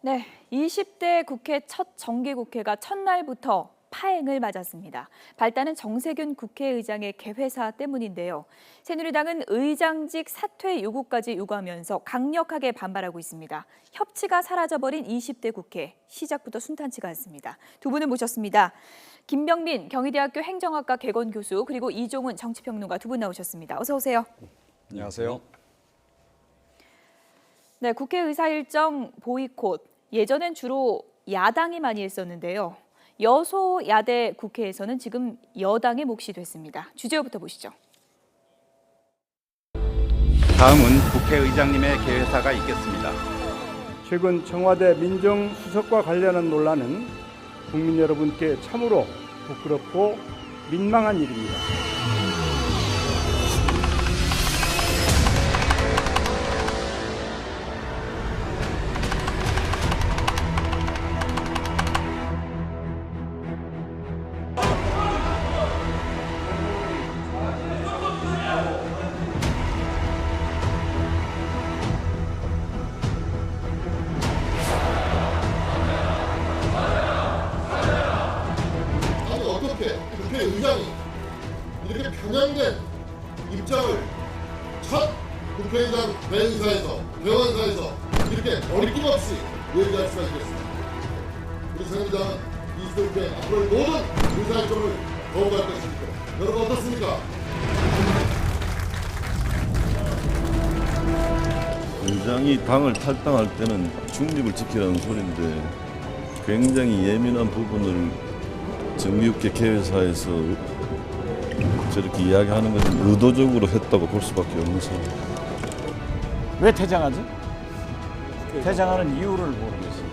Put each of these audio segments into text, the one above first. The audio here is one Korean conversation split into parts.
네, 20대 국회 첫 정기국회가 첫날부터 파행을 맞았습니다. 발단은 정세균 국회의장의 개회사 때문인데요. 새누리당은 의장직 사퇴 요구까지 요구하면서 강력하게 반발하고 있습니다. 협치가 사라져버린 20대 국회, 시작부터 순탄치가 않습니다. 두 분을 모셨습니다. 김병민 경희대학교 행정학과 개건 교수, 그리고 이종훈 정치평론가 두 분 나오셨습니다. 어서 오세요. 안녕하세요. 네, 국회 의사 일정 보이콧. 예전엔 주로 야당이 많이 했었는데요. 여소야대 국회에서는 지금 여당의 몫이 됐습니다. 주제부터 보시죠. 다음은 국회의장님의 개회사가 있겠습니다. 최근 청와대 민정수석과 관련한 논란은 국민 여러분께 참으로 부끄럽고 민망한 일입니다. 아니 어떻게 국회의장이 이렇게 편향된 입장을 첫 국회의장 개인사에서 개원사에서 이렇게 어림없이 얘기할 수가 있겠습니까? 우리 새누리당은 20대 국회 앞으로의 모든 의사일정을 거부할 것입니다. 여러분 어떻습니까? 의장이 당을 탈당할 때는 중립을 지키라는 소리인데 굉장히 예민한 부분을 정기국회 개회사에서 저렇게 이야기하는 것은 의도적으로 했다고 볼 수밖에 없는 상황. 왜 퇴장하지? 퇴장하는 이유를 모르겠어요.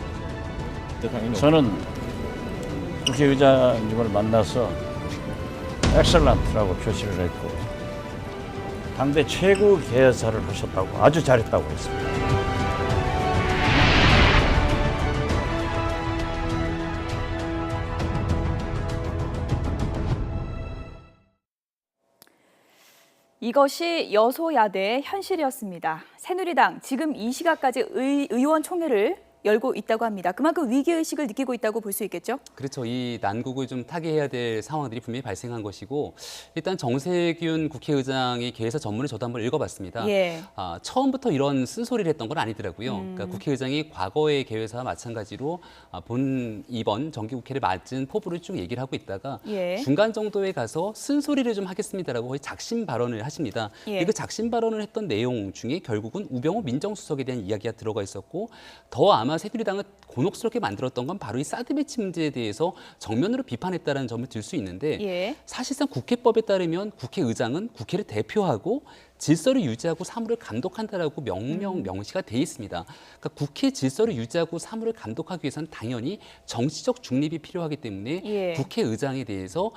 저는 국회의장님을 만나서 엑셀런트라고 표시를 했고 당대 최고 개회사를 하셨다고 아주 잘했다고 했습니다. 이것이 여소야대의 현실이었습니다. 새누리당 지금 이 시각까지 의원총회를 열고 있다고 합니다. 그만큼 위기의식을 느끼고 있다고 볼 수 있겠죠? 그렇죠. 이 난국을 좀 타개해야 될 상황들이 분명히 발생한 것이고 일단 정세균 국회의장이 개회사 전문을 저도 한번 읽어봤습니다. 예. 처음부터 이런 쓴소리를 했던 건 아니더라고요. 그러니까 국회의장이 과거의 개회사와 마찬가지로 이번 정기국회를 맞은 포부를 쭉 얘기를 하고 있다가 예. 중간 정도에 가서 쓴소리를 좀 하겠습니다라고 거의 작심 발언을 하십니다. 예. 그 작심 발언을 했던 내용 중에 결국은 우병우 민정수석에 대한 이야기가 들어가 있었고 더 아마 새누리당을 곤혹스럽게 만들었던 건 바로 이 사드 배치 문제에 대해서 정면으로 비판했다는 점을 들 수 있는데 예. 사실상 국회법에 따르면 국회의장은 국회를 대표하고 질서를 유지하고 사무를 감독한다라고 명시가 돼 있습니다. 그러니까 국회 질서를 유지하고 사무를 감독하기 위해서는 당연히 정치적 중립이 필요하기 때문에 예. 국회의장에 대해서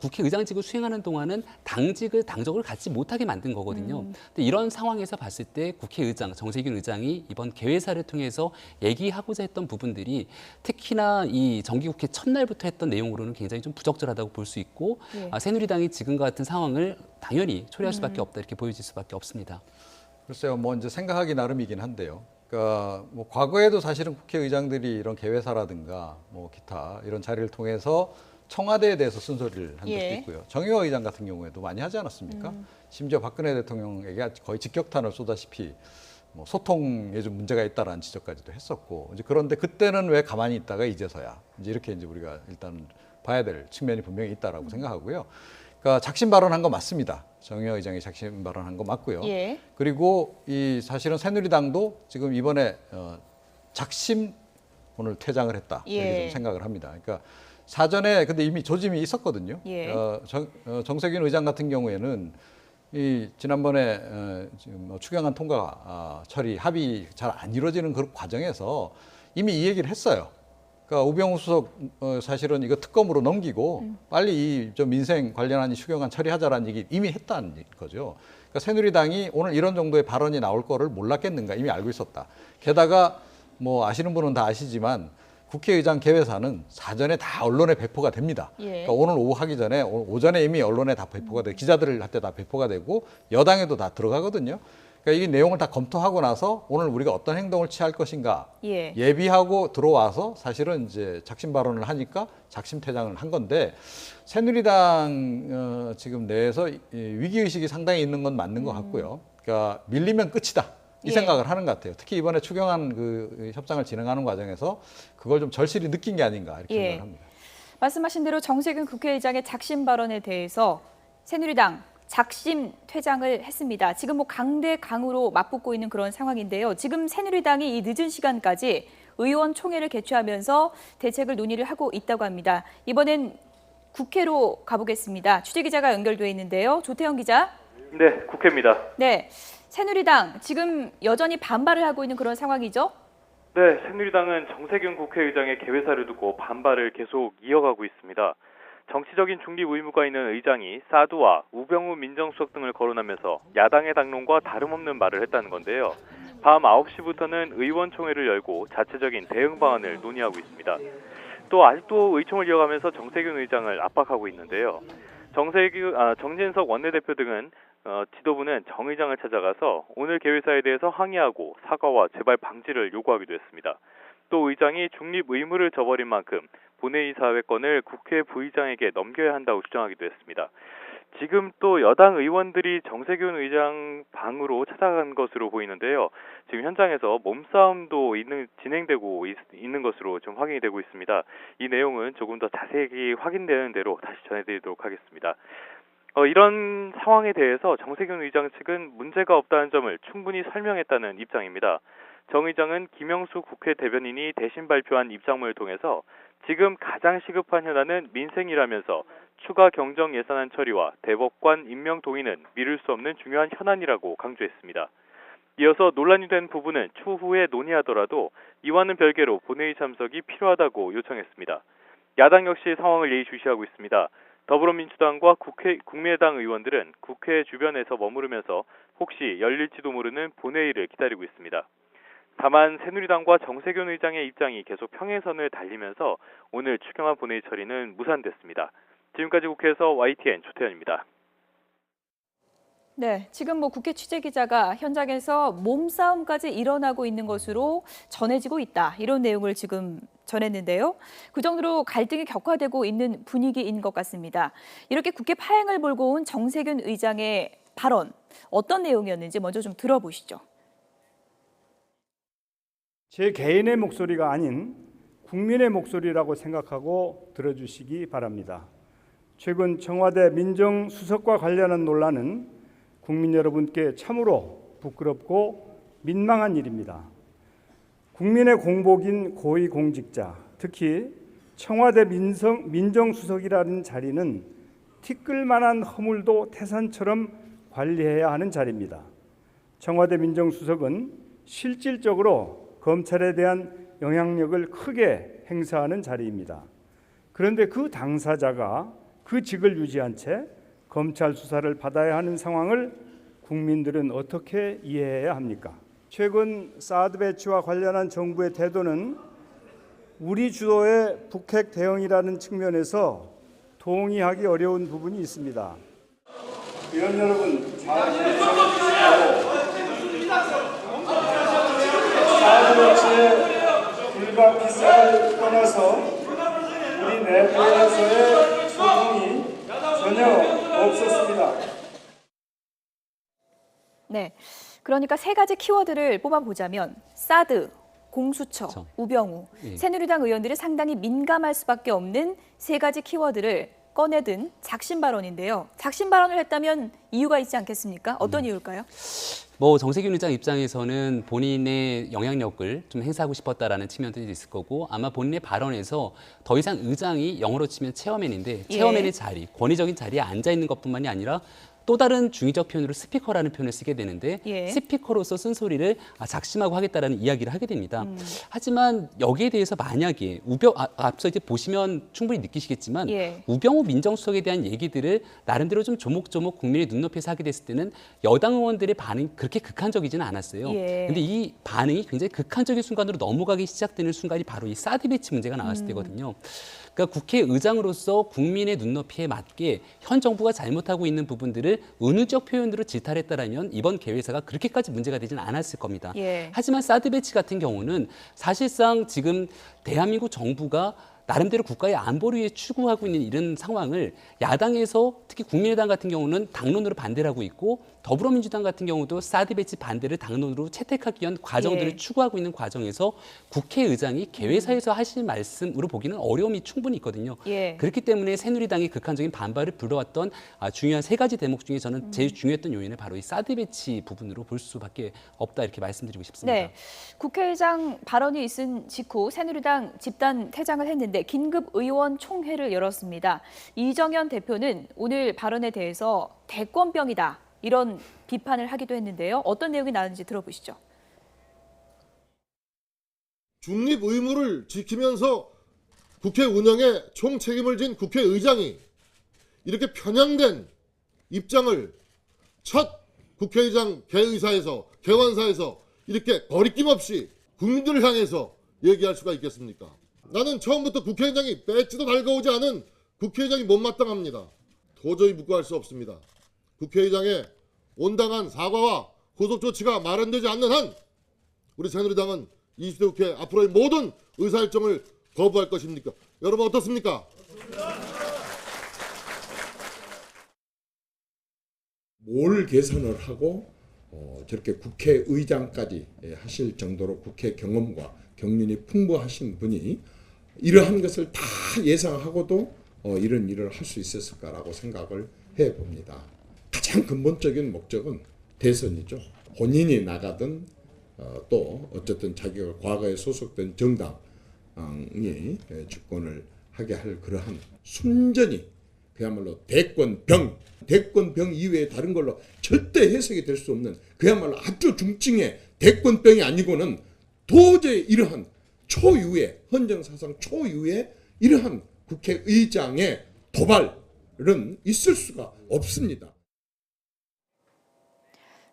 국회의장직을 수행하는 동안은 당적을 갖지 못하게 만든 거거든요. 근데 이런 상황에서 봤을 때 국회의장 정세균 의장이 이번 개회사를 통해서 얘기하고자 했던 부분들이 특히나 이 정기국회 첫날부터 했던 내용으로는 굉장히 좀 부적절하다고 볼 수 있고 예. 새누리당이 지금과 같은 상황을 당연히 초래할 수밖에 없다 이렇게 보여질 수밖에 없습니다. 글쎄요, 뭐 이제 생각하기 나름이긴 한데요. 그러니까 뭐 과거에도 사실은 국회의장들이 이런 개회사라든가 뭐 기타 이런 자리를 통해서 청와대에 대해서 쓴소리를 한 적도 예. 있고요. 정의화 의장 같은 경우에도 많이 하지 않았습니까? 심지어 박근혜 대통령에게 거의 직격탄을 쏘다시피 뭐 소통에 좀 문제가 있다라는 지적까지도 했었고 이제 그런데 그때는 왜 가만히 있다가 이제서야 이제 이렇게 이제 우리가 일단 봐야 될 측면이 분명히 있다라고 생각하고요. 그러니까 작심 발언한 거 맞습니다. 정의화 의장이 작심 발언한 거 맞고요. 예. 그리고 이 사실은 새누리당도 지금 이번에 작심 오늘 퇴장을 했다 이렇게 예. 좀 생각을 합니다. 그러니까 사전에 근데 이미 조짐이 있었거든요. 예. 정세균 의장 같은 경우에는 이 지난번에 지금 뭐 추경안 통과 처리 합의 잘 안 이루어지는 그 과정에서 이미 이 얘기를 했어요. 그러니까 우병우 수석 사실은 이거 특검으로 넘기고 빨리 이 좀 민생 관련한 추경안 처리하자라는 얘기 이미 했다는 거죠. 그러니까 새누리당이 오늘 이런 정도의 발언이 나올 거를 몰랐겠는가 이미 알고 있었다. 게다가 뭐 아시는 분은 다 아시지만 국회의장 개회사는 사전에 다 언론에 배포가 됩니다. 예. 그러니까 오늘 오후 하기 전에 오전에 이미 언론에 다 배포가 되고 기자들한테 다 배포가 되고 여당에도 다 들어가거든요. 그러니까 이 내용을 다 검토하고 나서 오늘 우리가 어떤 행동을 취할 것인가 예. 예비하고 들어와서 사실은 이제 작심 발언을 하니까 작심 퇴장을 한 건데 새누리당 지금 내에서 위기 의식이 상당히 있는 건 맞는 것 같고요. 그러니까 밀리면 끝이다. 이 예. 생각을 하는 것 같아요. 특히 이번에 추경안 그 협상을 진행하는 과정에서 그걸 좀 절실히 느낀 게 아닌가 이렇게 예. 생각을 합니다. 말씀하신 대로 정세균 국회의장의 작심 발언에 대해서 새누리당 작심 퇴장을 했습니다. 지금 뭐 강대강으로 맞붙고 있는 그런 상황인데요. 지금 새누리당이 이 늦은 시간까지 의원총회를 개최하면서 대책을 논의를 하고 있다고 합니다. 이번엔 국회로 가보겠습니다. 취재기자가 연결돼 있는데요. 조태영 기자. 네, 국회입니다. 네, 새누리당 지금 여전히 반발을 하고 있는 그런 상황이죠? 네, 새누리당은 정세균 국회의장의 개회사를 두고 반발을 계속 이어가고 있습니다. 정치적인 중립 의무가 있는 의장이 사드와 우병우 민정수석 등을 거론하면서 야당의 당론과 다름없는 말을 했다는 건데요. 밤 9시부터는 의원총회를 열고 자체적인 대응 방안을 논의하고 있습니다. 또 아직도 의총을 이어가면서 정세균 의장을 압박하고 있는데요. 정진석 원내대표 등은 지도부는 정 의장을 찾아가서 오늘 개회사에 대해서 항의하고 사과와 재발 방지를 요구하기도 했습니다. 또 의장이 중립 의무를 저버린 만큼 본회의 사회권을 국회 부의장에게 넘겨야 한다고 주장하기도 했습니다. 지금 또 여당 의원들이 정세균 의장 방으로 찾아간 것으로 보이는데요. 지금 현장에서 몸싸움도 진행되고 있는 것으로 좀 확인이 되고 있습니다. 이 내용은 조금 더 자세히 확인되는 대로 다시 전해드리도록 하겠습니다. 이런 상황에 대해서 정세균 의장 측은 문제가 없다는 점을 충분히 설명했다는 입장입니다. 정 의장은 김영수 국회 대변인이 대신 발표한 입장문을 통해서 지금 가장 시급한 현안은 민생이라면서 추가 경정 예산안 처리와 대법관 임명 동의는 미룰 수 없는 중요한 현안이라고 강조했습니다. 이어서 논란이 된 부분은 추후에 논의하더라도 이와는 별개로 본회의 참석이 필요하다고 요청했습니다. 야당 역시 상황을 예의주시하고 있습니다. 더불어민주당과 국민의당 의원들은 국회 주변에서 머무르면서 혹시 열릴지도 모르는 본회의를 기다리고 있습니다. 다만 새누리당과 정세균 의장의 입장이 계속 평행선을 달리면서 오늘 추경안 본회의 처리는 무산됐습니다. 지금까지 국회에서 YTN 조태현입니다. 네, 지금 뭐 국회 취재기자가 현장에서 몸싸움까지 일어나고 있는 것으로 전해지고 있다. 이런 내용을 지금 전했는데요. 그 정도로 갈등이 격화되고 있는 분위기인 것 같습니다. 이렇게 국회 파행을 몰고 온 정세균 의장의 발언, 어떤 내용이었는지 먼저 좀 들어보시죠. 제 개인의 목소리가 아닌 국민의 목소리라고 생각하고 들어주시기 바랍니다. 최근 청와대 민정수석과 관련한 논란은 국민 여러분께 참으로 부끄럽고 민망한 일입니다. 국민의 공복인 고위공직자, 특히 청와대 민정수석이라는 자리는 티끌만한 허물도 태산처럼 관리해야 하는 자리입니다. 청와대 민정수석은 실질적으로 검찰에 대한 영향력을 크게 행사하는 자리입니다. 그런데 그 당사자가 그 직을 유지한 채 검찰 수사를 받아야 하는 상황을 국민들은 어떻게 이해해야 합니까? 최근 사드 배치와 관련한 정부의 태도는 우리 주도의 북핵 대응이라는 측면에서 동의하기 어려운 부분이 있습니다. 의원 여러분, 잘 들으시고 사드 배치의 불가피사를 떠나서 우리 내부에서의 소통이 전혀 없었습니다. 네, 그러니까 세 가지 키워드를 뽑아보자면 사드, 공수처, 그렇죠. 우병우, 예. 새누리당 의원들이 상당히 민감할 수밖에 없는 세 가지 키워드를 꺼내든 작심 발언인데요. 작심 발언을 했다면 이유가 있지 않겠습니까? 어떤 이유일까요? 뭐 정세균 의장 입장에서는 본인의 영향력을 좀 행사하고 싶었다라는 측면들이 있을 거고 아마 본인의 발언에서 더 이상 의장이 영어로 치면 체어맨인데 예. 체어맨의 자리, 권위적인 자리에 앉아 있는 것뿐만이 아니라 또 다른 중의적 표현으로 스피커라는 표현을 쓰게 되는데 예. 스피커로서 쓴소리를 작심하고 하겠다라는 이야기를 하게 됩니다. 하지만 여기에 대해서 만약에 앞서 이제 보시면 충분히 느끼시겠지만 예. 우병우 민정수석에 대한 얘기들을 나름대로 좀 조목조목 국민의 눈높이에서 하게 됐을 때는 여당 의원들의 반응이 그렇게 극한적이지는 않았어요. 예. 근데 이 반응이 굉장히 극한적인 순간으로 넘어가기 시작되는 순간이 바로 이 사드 배치 문제가 나왔을 때거든요. 그러니까 국회의장으로서 국민의 눈높이에 맞게 현 정부가 잘못하고 있는 부분들을 은유적 표현으로 지탄했다라면 이번 개회사가 그렇게까지 문제가 되지는 않았을 겁니다. 예. 하지만 사드 배치 같은 경우는 사실상 지금 대한민국 정부가 나름대로 국가의 안보를 위해 추구하고 있는 이런 상황을 야당에서 특히 국민의당 같은 경우는 당론으로 반대를 하고 있고 더불어민주당 같은 경우도 사드 배치 반대를 당론으로 채택하기 위한 과정들을 예. 추구하고 있는 과정에서 국회의장이 개회사에서 하실 말씀으로 보기는 어려움이 충분히 있거든요. 예. 그렇기 때문에 새누리당이 극한적인 반발을 불러왔던 중요한 세 가지 대목 중에 저는 제일 중요했던 요인은 바로 이 사드 배치 부분으로 볼 수밖에 없다 이렇게 말씀드리고 싶습니다. 네, 국회의장 발언이 있은 직후 새누리당 집단 퇴장을 했는데 긴급 의원 총회를 열었습니다. 이정현 대표는 오늘 발언에 대해서 대권병이다 이런 비판을 하기도 했는데요. 어떤 내용이 나왔는지 들어보시죠. 중립 의무를 지키면서 국회 운영에 총 책임을 진 국회의장이 이렇게 편향된 입장을 첫 국회의장 개의사에서 개원사에서 이렇게 거리낌 없이 국민들을 향해서 얘기할 수가 있겠습니까? 나는 처음부터 국회의장이 배지도 달가오지 않은 국회의장이 못마땅합니다. 도저히 묵과할 수 없습니다. 국회의장의 온당한 사과와 후속 조치가 마련되지 않는 한 우리 새누리당은 20대 국회 앞으로의 모든 의사일정을 거부할 것입니까? 여러분 어떻습니까? 뭘 계산을 하고 저렇게 국회의장까지 하실 정도로 국회 경험과 경륜이 풍부하신 분이 이러한 것을 다 예상하고도 이런 일을 할 수 있었을까라고 생각을 해봅니다. 가장 근본적인 목적은 대선이죠. 본인이 나가든 또 어쨌든 자기가 과거에 소속된 정당이 집권을 하게 할 그러한 순전히 그야말로 대권병 이외에 다른 걸로 절대 해석이 될 수 없는 그야말로 아주 중증의 대권병이 아니고는 도저히 이러한 초유의 헌정사상 초유의 이러한 국회의장의 도발은 있을 수가 없습니다.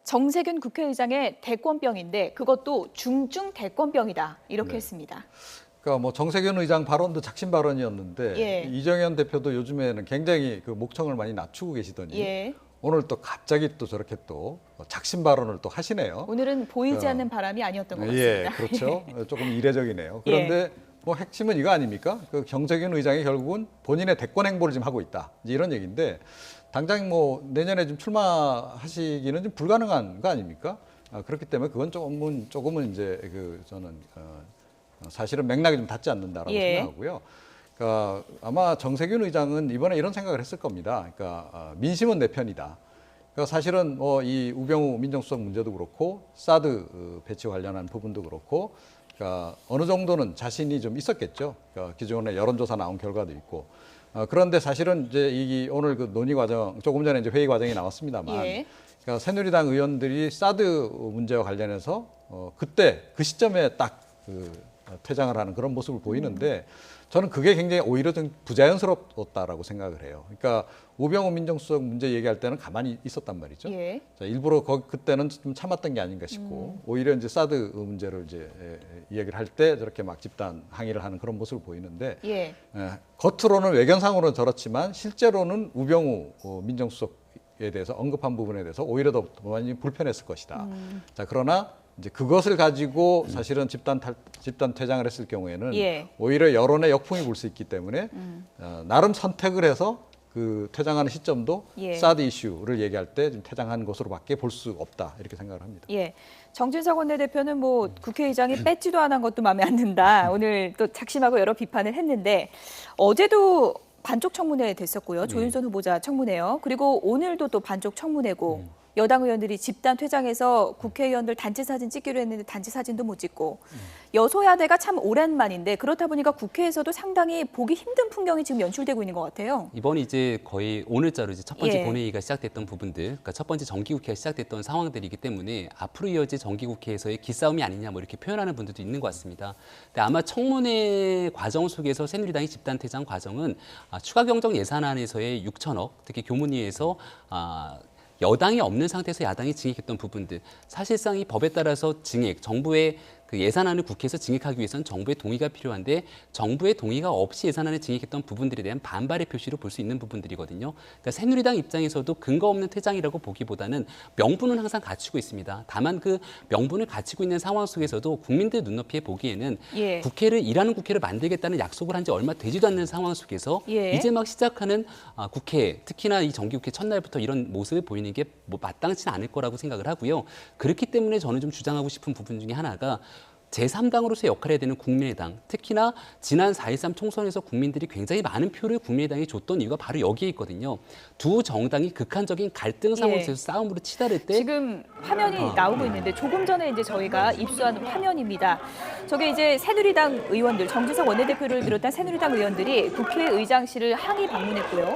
정세균 국회의장의 대권병인데 그것도 중증 대권병이다 이렇게 네. 했습니다. 그러니까 뭐 정세균 의장 발언도 작심 발언이었는데 예. 이정현 대표도 요즘에는 굉장히 그 목청을 많이 낮추고 계시더니 예. 오늘 또 갑자기 또 저렇게 또 작심 발언을 또 하시네요. 오늘은 보이지 어. 않는 바람이 아니었던 것 예, 같습니다. 그렇죠. 조금 이례적이네요. 그런데 뭐 핵심은 이거 아닙니까? 그 정세균 의장이 결국은 본인의 대권 행보를 지금 하고 있다. 이제 이런 얘기인데 당장 뭐 내년에 좀 출마하시기는 좀 불가능한 거 아닙니까? 그렇기 때문에 그건 조금은 이제 그 저는 사실은 맥락이 좀 닿지 않는다라고 예. 생각하고요. 그러니까 아마 정세균 의장은 이번에 이런 생각을 했을 겁니다. 그러니까 민심은 내 편이다. 그러니까 사실은 뭐 이 우병우 민정수석 문제도 그렇고 사드 배치 관련한 부분도 그렇고 그러니까 어느 정도는 자신이 좀 있었겠죠. 그러니까 기존에 여론조사 나온 결과도 있고. 그런데 사실은 이제 이 오늘 그 논의 과정 조금 전에 이제 회의 과정이 나왔습니다만, 예. 그러니까 새누리당 의원들이 사드 문제와 관련해서 그때 그 시점에 딱 그 퇴장을 하는 그런 모습을 보이는데 저는 그게 굉장히 오히려 좀 부자연스럽다라고 생각을 해요. 그러니까 우병우 민정수석 문제 얘기할 때는 가만히 있었단 말이죠. 예. 자, 일부러 그때는 좀 참았던 게 아닌가 싶고 오히려 이제 사드 문제를 이제 이야기를 할 때 저렇게 막 집단 항의를 하는 그런 모습을 보이는데 예. 겉으로는 외견상으로는 저렇지만 실제로는 우병우 민정수석에 대해서 언급한 부분에 대해서 오히려 더 많이 불편했을 것이다. 자, 그러나 이제 그것을 가지고 사실은 집단 퇴장을 했을 경우에는 예. 오히려 여론의 역풍이 불 수 있기 때문에 나름 선택을 해서 그 퇴장하는 시점도 예. 사드 이슈를 얘기할 때 좀 퇴장한 것으로밖에 볼 수 없다 이렇게 생각을 합니다. 예. 정진석 원내대표는 뭐 국회의장이 뺏지도 않은 것도 마음에 안 든다. 오늘 또 작심하고 여러 비판을 했는데 어제도 반쪽 청문회 됐었고요. 조윤선 후보자 청문회요. 그리고 오늘도 또 반쪽 청문회고 여당 의원들이 집단 퇴장해서 국회의원들 단체 사진 찍기로 했는데 단체 사진도 못 찍고 여소야대가 참 오랜만인데 그렇다 보니까 국회에서도 상당히 보기 힘든 풍경이 지금 연출되고 있는 것 같아요. 이번이 이제 거의 오늘자로 이제 첫 번째 예. 본회의가 시작됐던 부분들, 그러니까 첫 번째 정기국회가 시작됐던 상황들이기 때문에 앞으로 이어질 정기국회에서의 기싸움이 아니냐 뭐 이렇게 표현하는 분들도 있는 것 같습니다. 근데 아마 청문회 과정 속에서 새누리당의 집단 퇴장 과정은 추가 경정 예산안에서의 6천억, 특히 교문위에서 여당이 없는 상태에서 야당이 증액했던 부분들, 사실상 이 법에 따라서 증액, 정부의 그 예산안을 국회에서 증액하기 위해서는 정부의 동의가 필요한데 정부의 동의가 없이 예산안을 증액했던 부분들에 대한 반발의 표시로 볼 수 있는 부분들이거든요. 그러니까 새누리당 입장에서도 근거 없는 퇴장이라고 보기보다는 명분은 항상 갖추고 있습니다. 다만 그 명분을 갖추고 있는 상황 속에서도 국민들 눈높이에 보기에는 예. 일하는 국회를 만들겠다는 약속을 한 지 얼마 되지도 않는 상황 속에서 예. 이제 막 시작하는 국회, 특히나 이 정기국회 첫날부터 이런 모습을 보이는 게 뭐 마땅치는 않을 거라고 생각을 하고요. 그렇기 때문에 저는 좀 주장하고 싶은 부분 중에 하나가 제3당으로서 역할을 해야 되는 국민의당, 특히나 지난 4.13 총선에서 국민들이 굉장히 많은 표를 국민의당에 줬던 이유가 바로 여기에 있거든요. 두 정당이 극한적인 갈등 상황 예. 속에서 싸움으로 치달을 때 지금 화면이 나오고 있는데 조금 전에 이제 저희가 입수한 화면입니다. 저게 이제 새누리당 의원들, 정진석 원내대표를 비롯한 새누리당 의원들이 국회의장실을 항의 방문했고요.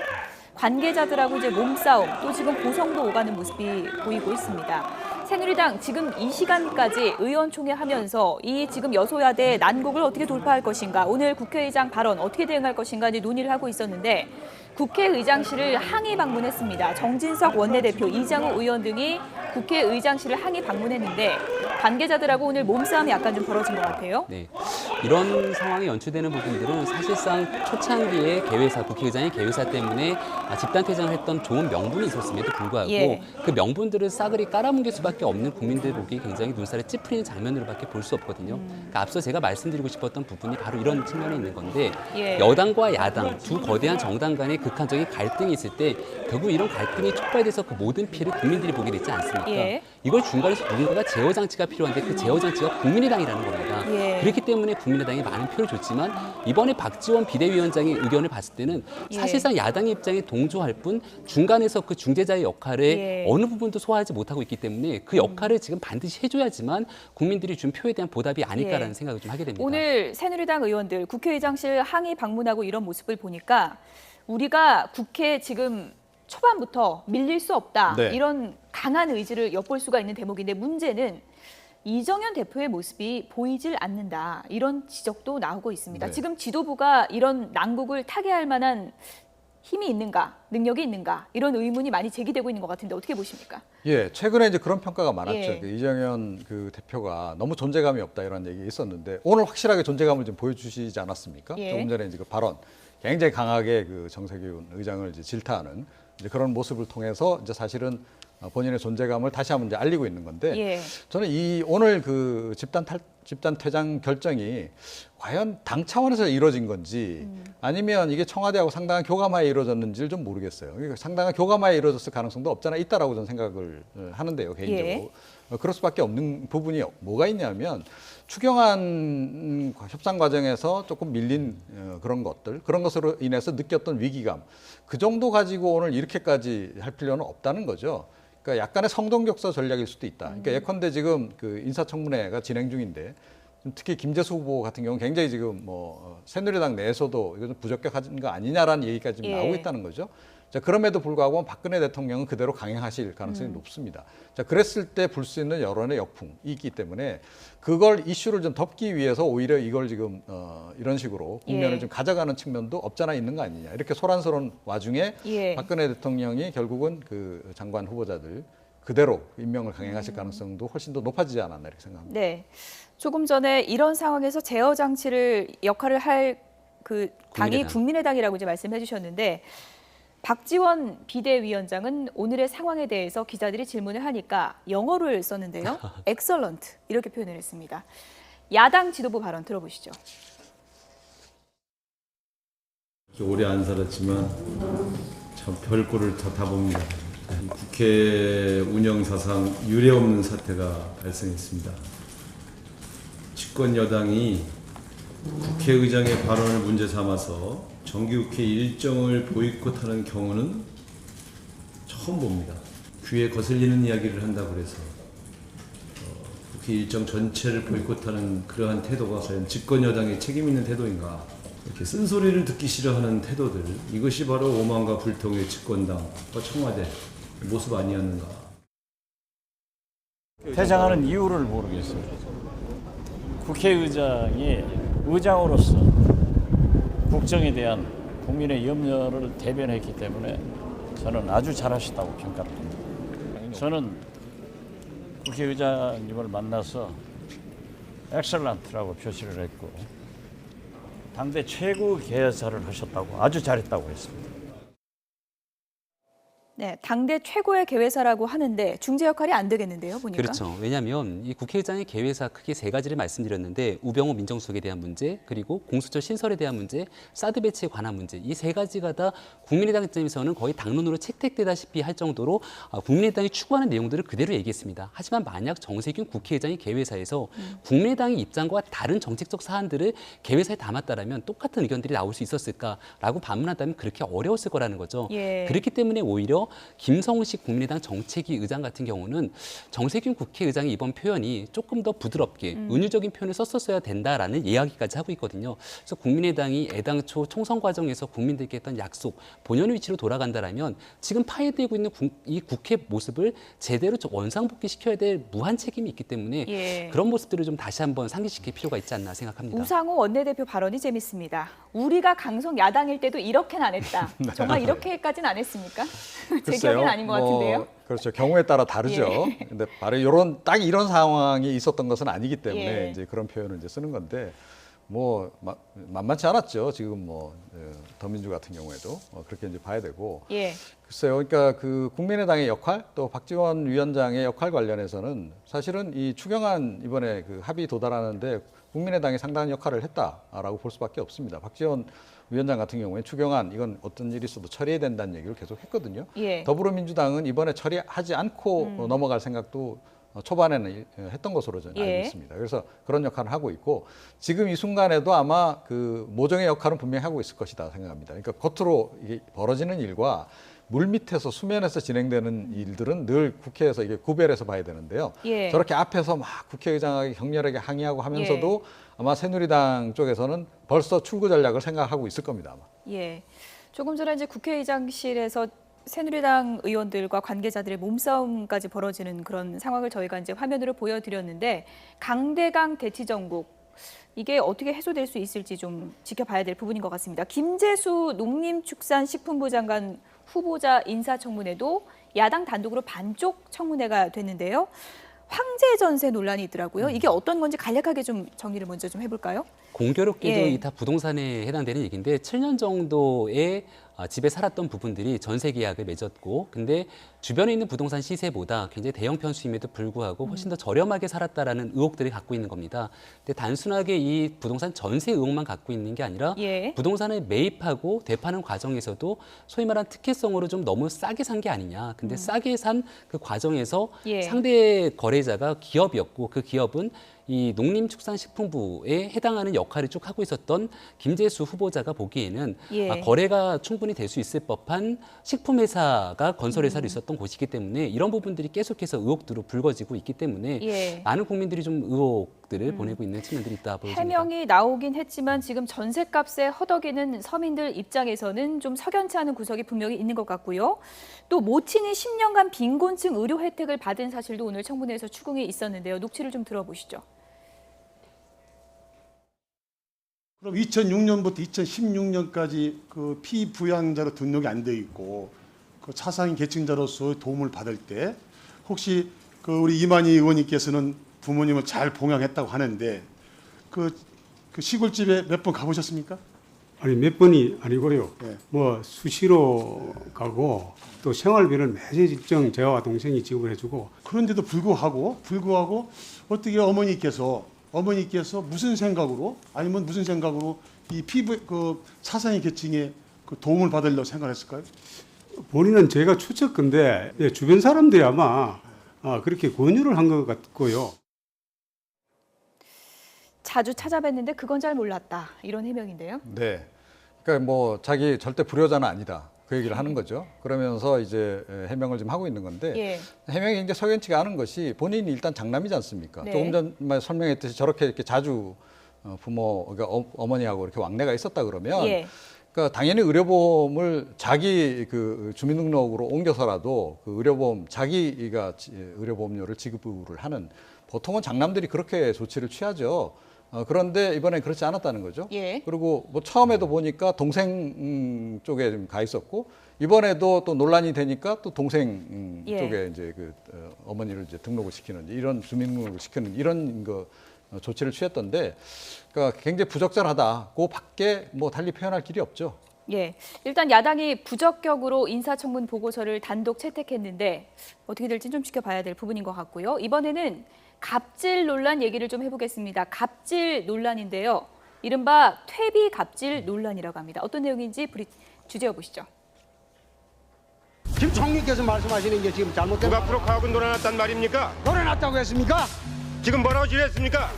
관계자들하고 이제 몸싸움, 또 지금 고성도 오가는 모습이 보이고 있습니다. 새누리당 지금 이 시간까지 의원총회 하면서 이 지금 여소야대 난국을 어떻게 돌파할 것인가, 오늘 국회의장 발언 어떻게 대응할 것인가 이제 논의를 하고 있었는데 국회의장실을 항의 방문했습니다. 정진석 원내대표, 이장우 의원 등이 국회의장실을 항의 방문했는데 관계자들하고 오늘 몸싸움이 약간 좀 벌어진 것 같아요. 네, 이런 상황이 연출되는 부분들은 사실상 초창기에 개회사, 국회의장의 개회사 때문에 집단 퇴장을 했던 좋은 명분이 있었음에도 불구하고 예. 그 명분들을 싸그리 깔아뭉갤 수밖에 없는 국민들 보기 굉장히 눈살에 찌푸리는 장면으로밖에 볼 수 없거든요. 그러니까 앞서 제가 말씀드리고 싶었던 부분이 바로 이런 측면에 있는 건데 예. 여당과 야당, 두 거대한 정당 간의 극한적인 갈등이 있을 때 결국 이런 갈등이 촉발돼서 그 모든 피해를 국민들이 보게 되지 않습니까? 예. 이걸 중간에서 누군가가 제어 장치가 필요한데 그 제어 장치가 국민의당이라는 겁니다. 예. 그렇기 때문에 국민의당이 많은 표를 줬지만 이번에 박지원 비대위원장의 의견을 봤을 때는 예. 사실상 야당의 입장에 동조할 뿐 중간에서 그 중재자의 역할에 예. 어느 부분도 소화하지 못하고 있기 때문에 그 역할을 지금 반드시 해줘야지만 국민들이 준 표에 대한 보답이 아닐까라는 예. 생각을 좀 하게 됩니다. 오늘 새누리당 의원들 국회의장실 항의 방문하고 이런 모습을 보니까 우리가 국회 지금 초반부터 밀릴 수 없다. 네. 이런 강한 의지를 엿볼 수가 있는 대목인데 문제는 이정현 대표의 모습이 보이질 않는다. 이런 지적도 나오고 있습니다. 네. 지금 지도부가 이런 난국을 타개할 만한 힘이 있는가, 능력이 있는가 이런 의문이 많이 제기되고 있는 것 같은데 어떻게 보십니까? 예, 최근에 이제 그런 평가가 많았죠. 예. 그 이정현 그 대표가 너무 존재감이 없다 이런 얘기 있었는데 오늘 확실하게 존재감을 좀 보여주시지 않았습니까? 예. 조금 전에 이제 그 발언 굉장히 강하게 그 정세균 의장을 이제 질타하는 이제 그런 모습을 통해서 이제 사실은 본인의 존재감을 다시 한번 이제 알리고 있는 건데 예. 저는 이 오늘 그 집단 퇴장 결정이 과연 당 차원에서 이루어진 건지 아니면 이게 청와대하고 상당한 교감하에 이루어졌는지를 좀 모르겠어요. 그러니까 상당한 교감하에 이루어졌을 가능성도 없잖아 있다라고 저는 생각을 하는데요, 개인적으로. 예. 그럴 수밖에 없는 부분이 뭐가 있냐면 추경안 협상 과정에서 조금 밀린 그런 것들, 그런 것으로 인해서 느꼈던 위기감, 그 정도 가지고 오늘 이렇게까지 할 필요는 없다는 거죠. 그러니까 약간의 성동격서 전략일 수도 있다. 그러니까 예컨대 지금 그 인사청문회가 진행 중인데 특히 김재수 후보 같은 경우는 굉장히 지금 뭐 새누리당 내에서도 이거 좀 부적격한 거 아니냐라는 얘기까지 지금 예. 나오고 있다는 거죠. 자, 그럼에도 불구하고 박근혜 대통령은 그대로 강행하실 가능성이 높습니다. 자, 그랬을 때 불 수 있는 여론의 역풍이 있기 때문에 그걸 이슈를 좀 덮기 위해서 오히려 이걸 지금 이런 식으로 국면을 예. 좀 가져가는 측면도 없잖아 있는 거 아니냐. 이렇게 소란스러운 와중에 예. 박근혜 대통령이 결국은 그 장관 후보자들 그대로 임명을 강행하실 가능성도 훨씬 더 높아지지 않았나 이렇게 생각합니다. 네. 조금 전에 이런 상황에서 제어 장치를 역할을 할 그 당이 국민의당이라고 이제 말씀해 주셨는데 박지원 비대위원장은 오늘의 상황에 대해서 기자들이 질문을 하니까 영어를 썼는데요. excellent 이렇게 표현을 했습니다. 야당 지도부 발언 들어보시죠. 오래 안 살았지만 참 별꼴을 다 봅니다. 국회 운영 사상 유례없는 사태가 발생했습니다. 집권 여당이 국회의장의 발언을 문제 삼아서 정기국회 일정을 보이콧하는 경우는 처음 봅니다. 귀에 거슬리는 이야기를 한다고 해서 국회 일정 전체를 보이콧하는 그러한 태도가 과연 집권 여당의 책임 있는 태도인가? 이렇게 쓴소리를 듣기 싫어하는 태도들, 이것이 바로 오만과 불통의 집권당과 청와대 모습 아니었는가? 퇴장하는 이유를 모르겠어요. 국회의장이 의장으로서 국정에 대한 국민의 염려를 대변했기 때문에 저는 아주 잘하셨다고 평가를 합니다. 저는 국회의장님을 만나서 엑셀런트라고 표시를 했고 당대 최고 개회사를 하셨다고 아주 잘했다고 했습니다. 네, 당대 최고의 개회사라고 하는데 중재 역할이 안 되겠는데요, 보니까. 그렇죠. 왜냐하면 이 국회의장의 개회사 크게 세 가지를 말씀드렸는데 우병우 민정수석에 대한 문제, 그리고 공수처 신설에 대한 문제, 사드 배치에 관한 문제, 이 세 가지가 다 국민의당 입장에서는 거의 당론으로 채택되다시피 할 정도로 국민의당이 추구하는 내용들을 그대로 얘기했습니다. 하지만 만약 정세균 국회의장이 개회사에서 국민의당의 입장과 다른 정책적 사안들을 개회사에 담았다라면 똑같은 의견들이 나올 수 있었을까라고 반문한다면 그렇게 어려웠을 거라는 거죠. 예. 그렇기 때문에 오히려 김성식 국민의당 정책위 의장 같은 경우는 정세균 국회의장의 이번 표현이 조금 더 부드럽게 은유적인 표현을 썼었어야 된다라는 이야기까지 하고 있거든요. 그래서 국민의당이 애당초 총선 과정에서 국민들께 했던 약속, 본연의 위치로 돌아간다라면 지금 파해되고 있는 이 국회 모습을 제대로 원상복귀시켜야 될 무한 책임이 있기 때문에 예. 그런 모습들을 좀 다시 한번 상기시킬 필요가 있지 않나 생각합니다. 우상호 원내대표 발언이 재밌습니다. 우리가 강성 야당일 때도 이렇게는 안 했다. 정말 이렇게까지는 안 했습니까? 제 기억은 아닌 것 같은데요. 그렇죠. 경우에 따라 다르죠. 예. 근데 바로 딱 이런 상황이 있었던 것은 아니기 때문에 예. 이제 그런 표현을 이제 쓰는 건데 뭐 만만치 않았죠. 지금 더민주 같은 경우에도 그렇게 이제 봐야 되고. 예. 글쎄요. 그러니까 그 국민의당의 역할 또 박지원 위원장의 역할 관련해서는 사실은 이 추경안 이번에 그 합의 도달하는데 국민의당이 상당한 역할을 했다라고 볼 수밖에 없습니다. 박지원 위원장 같은 경우에 추경안 이건 어떤 일이 있어도 처리해야 된다는 얘기를 계속 했거든요. 예. 더불어민주당은 이번에 처리하지 않고 넘어갈 생각도 초반에는 했던 것으로 저는 예. 알고 있습니다. 그래서 그런 역할을 하고 있고 지금 이 순간에도 아마 그 모종의 역할은 분명히 하고 있을 것이다 생각합니다. 그러니까 겉으로 이게 벌어지는 일과 물 밑에서 수면에서 진행되는 일들은 늘 국회에서 이게 구별해서 봐야 되는데요. 예. 저렇게 앞에서 막 국회의장에게 격렬하게 항의하고 하면서도 아마 새누리당 쪽에서는 벌써 출구 전략을 생각하고 있을 겁니다. 아마. 예. 조금 전에 이제 국회의장실에서 새누리당 의원들과 관계자들의 몸싸움까지 벌어지는 그런 상황을 저희가 이제 화면으로 보여드렸는데 강대강 대치정국 이게 어떻게 해소될 수 있을지 좀 지켜봐야 될 부분인 것 같습니다. 김재수 농림축산식품부 장관 후보자 인사청문회도 야당 단독으로 반쪽 청문회가 됐는데요. 황제 전세 논란이 있더라고요. 이게 어떤 건지 간략하게 좀 정리를 먼저 좀 해볼까요? 공교롭게도 예. 이 다 부동산에 해당되는 얘기인데 7년 정도의 집에 살았던 부분들이 전세 계약을 맺었고 근데 주변에 있는 부동산 시세보다 굉장히 대형 편수임에도 불구하고 훨씬 더 저렴하게 살았다라는 의혹들을 갖고 있는 겁니다. 근데 단순하게 이 부동산 전세 의혹만 갖고 있는 게 아니라 예. 부동산을 매입하고 되파는 과정에서도 소위 말하는 특혜성으로 좀 너무 싸게 산 게 아니냐. 근데 싸게 산 그 과정에서 예. 상대 거래자가 기업이었고 그 기업은 이 농림축산식품부에 해당하는 역할을 쭉 하고 있었던 김재수 후보자가 보기에는 예. 거래가 충분히 될 수 있을 법한 식품회사가 건설회사로 있었던 곳이기 때문에 이런 부분들이 계속해서 의혹들로 불거지고 있기 때문에 예. 많은 국민들이 좀 의혹들을 보내고 있는 측면들이 있다 보여집니다. 해명이 나오긴 했지만 지금 전셋값에 허덕이는 서민들 입장에서는 좀 석연치 않은 구석이 분명히 있는 것 같고요. 또 모친이 10년간 빈곤층 의료 혜택을 받은 사실도 오늘 청문회에서 추궁이 있었는데요. 녹취를 좀 들어보시죠. 그럼 2006년부터 2016년까지 그 피부양자로 등록이 안 돼 있고 그 차상위 계층자로서 도움을 받을 때 혹시 그 우리 이만희 의원님께서는 부모님을 잘 봉양했다고 하는데 그 시골집에 몇 번 가보셨습니까? 아니 몇 번이 아니고요. 예. 뭐 수시로 가고 또 생활비를 매주 일정 저와 동생이 지급해주고. 그런데도 불구하고 어떻게 어머니께서 무슨 생각으로 아니면 무슨 생각으로 이 피부 그 차상위 계층에 그 도움을 받으려고 생각했을까요? 본인은 제가 추측건데 주변 사람들이 아마 그렇게 권유를 한 것 같고요. 자주 찾아뵀는데 그건 잘 몰랐다. 이런 해명인데요. 네. 그러니까 뭐 자기 절대 불효자는 아니다. 그 얘기를 하는 거죠. 그러면서 이제 해명을 좀 하고 있는 건데 예. 해명이 굉장히 석연치가 않은 것이 본인이 일단 장남이지 않습니까? 네. 조금 전에 설명했듯이 저렇게 이렇게 자주 부모, 그러니까 어머니하고 이렇게 왕래가 있었다 그러면 예. 그러니까 당연히 의료보험을 자기 그 주민등록으로 옮겨서라도 그 의료보험 자기가 의료보험료를 지급을 하는 보통은 장남들이 그렇게 조치를 취하죠. 그런데 이번에 그렇지 않았다는 거죠. 예. 그리고 뭐 처음에도 보니까 동생 쪽에 좀 가 있었고 이번에도 또 논란이 되니까 또 동생 예. 쪽에 이제 그 어머니를 이제 등록을 시키는 이런 주민등록을 시키는 이런 거 조치를 취했던데, 그러니까 굉장히 부적절하다. 그 밖에 뭐 달리 표현할 길이 없죠. 예, 일단 야당이 부적격으로 인사청문 보고서를 단독 채택했는데 어떻게 될지 좀 지켜봐야 될 부분인 것 같고요. 이번에는 갑질 논란 얘기를 좀 해보겠습니다. 갑질 논란인데요. 이른바 퇴비 갑질 논란이라고 합니다. 어떤 내용인지 주제어 보시죠. 지금 총리께서 말씀하시는 게 지금 잘못된 누가 프로파하고 놀아놨단 말입니까? 놀아놨다고 했습니까? 지금 뭐라고 지냈습니까?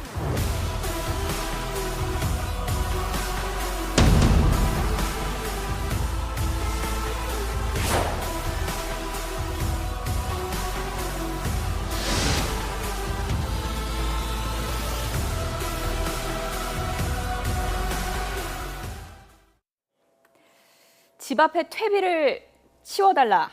집 앞에 퇴비를 치워달라.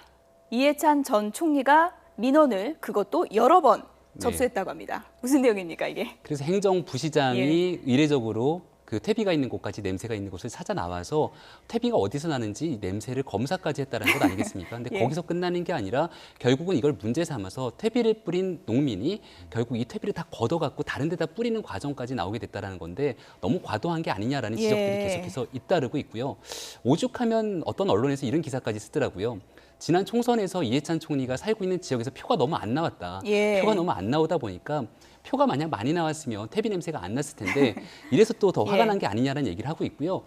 이해찬 전 총리가 민원을 그것도 여러 번 접수했다고 합니다. 무슨 내용입니까 이게? 그래서 행정부시장이 이례적으로 그 퇴비가 있는 곳까지 냄새가 있는 곳을 찾아 나와서 퇴비가 어디서 나는지 냄새를 검사까지 했다는 것 아니겠습니까? 근데 거기서 끝나는 게 아니라 결국은 이걸 문제 삼아서 퇴비를 뿌린 농민이 결국 이 퇴비를 다 걷어갖고 다른 데다 뿌리는 과정까지 나오게 됐다는 건데 너무 과도한 게 아니냐라는 지적들이 계속해서 잇따르고 있고요. 오죽하면 어떤 언론에서 이런 기사까지 쓰더라고요. 지난 총선에서 이해찬 총리가 살고 있는 지역에서 표가 너무 안 나왔다. 표가 너무 안 나오다 보니까 표가 만약 많이 나왔으면 퇴비 냄새가 안 났을 텐데 이래서 또 더 화가 난 게 아니냐라는 얘기를 하고 있고요.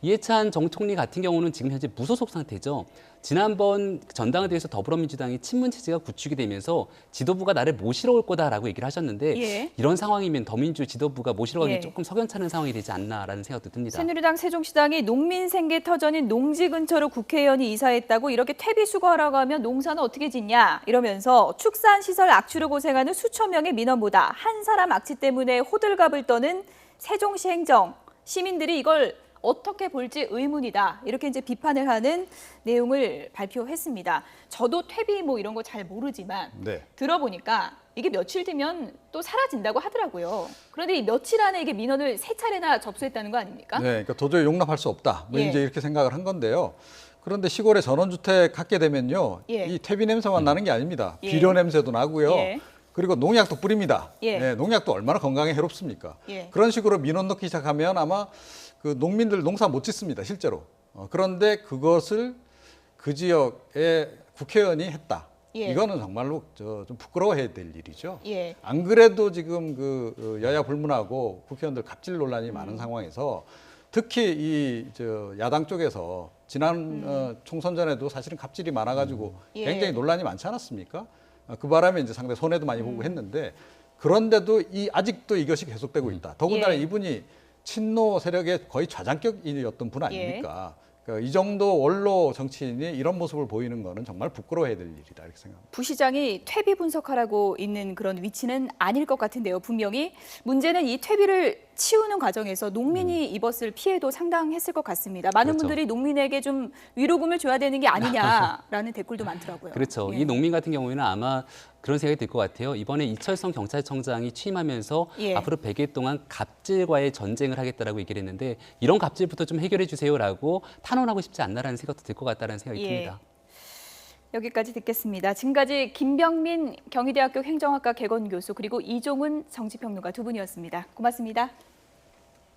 이해찬 정 총리 같은 경우는 지금 현재 무소속 상태죠. 지난번 전당대회에서 더불어민주당이 친문 체제가 구축이 되면서 지도부가 나를 모시러 올 거다라고 얘기를 하셨는데 이런 상황이면 더민주 지도부가 모시러 가기 조금 석연찮은 상황이 되지 않나라는 생각도 듭니다. 새누리당 세종시당이 농민 생계 터전인 농지 근처로 국회의원이 이사했다고 이렇게 퇴비 수거하라고 하면 농사는 어떻게 짓냐 이러면서 축산시설 악취로 고생하는 수천 명의 민원보다 한 사람 악취 때문에 호들갑을 떠는 세종시 행정, 시민들이 이걸 어떻게 볼지 의문이다. 이렇게 이제 비판을 하는 내용을 발표했습니다. 저도 퇴비 뭐 이런 거 잘 모르지만 들어보니까 이게 며칠 뒤면 또 사라진다고 하더라고요. 그런데 이 며칠 안에 이게 민원을 3차례나 접수했다는 거 아닙니까? 네, 그러니까 도저히 용납할 수 없다. 뭐 이제 이렇게 생각을 한 건데요. 그런데 시골에 전원주택 갖게 되면요, 이 퇴비 냄새만 나는 게 아닙니다. 비료 냄새도 나고요. 그리고 농약도 뿌립니다. 농약도 얼마나 건강에 해롭습니까? 그런 식으로 민원 넣기 시작하면 아마 그 농민들 농사 못 짓습니다, 실제로. 그런데 그것을 그 지역의 국회의원이 했다. 이거는 정말로 좀 부끄러워해야 될 일이죠. 안 그래도 지금 그 여야 불문하고 국회의원들 갑질 논란이 많은 상황에서 특히 이 야당 쪽에서 지난 총선 전에도 사실은 갑질이 많아가지고 굉장히 논란이 많지 않았습니까? 그 바람에 이제 상당히 손해도 많이 보고 했는데 그런데도 아직도 이것이 계속되고 있다. 더군다나 이분이 친노 세력의 거의 좌장격이었던 분 아닙니까? 그러니까 이 정도 원로 정치인이 이런 모습을 보이는 거는 정말 부끄러워해야 될 일이다 이렇게 생각합니다. 부시장이 퇴비 분석하라고 있는 그런 위치는 아닐 것 같은데요. 분명히 문제는 이 퇴비를 치우는 과정에서 농민이 입었을 피해도 상당했을 것 같습니다. 많은 분들이 농민에게 좀 위로금을 줘야 되는 게 아니냐라는 댓글도 많더라고요. 그렇죠. 이 농민 같은 경우에는 아마 그런 생각이 들 것 같아요. 이번에 이철성 경찰청장이 취임하면서 앞으로 100일 동안 갑질과의 전쟁을 하겠다라고 얘기를 했는데 이런 갑질부터 좀 해결해 주세요라고 탄원하고 싶지 않나라는 생각도 들 것 같다는 생각이 듭니다. 여기까지 듣겠습니다. 지금까지 김병민 경희대학교 행정학과 개건교수 그리고 이종훈 정치평론가 두 분이었습니다. 고맙습니다.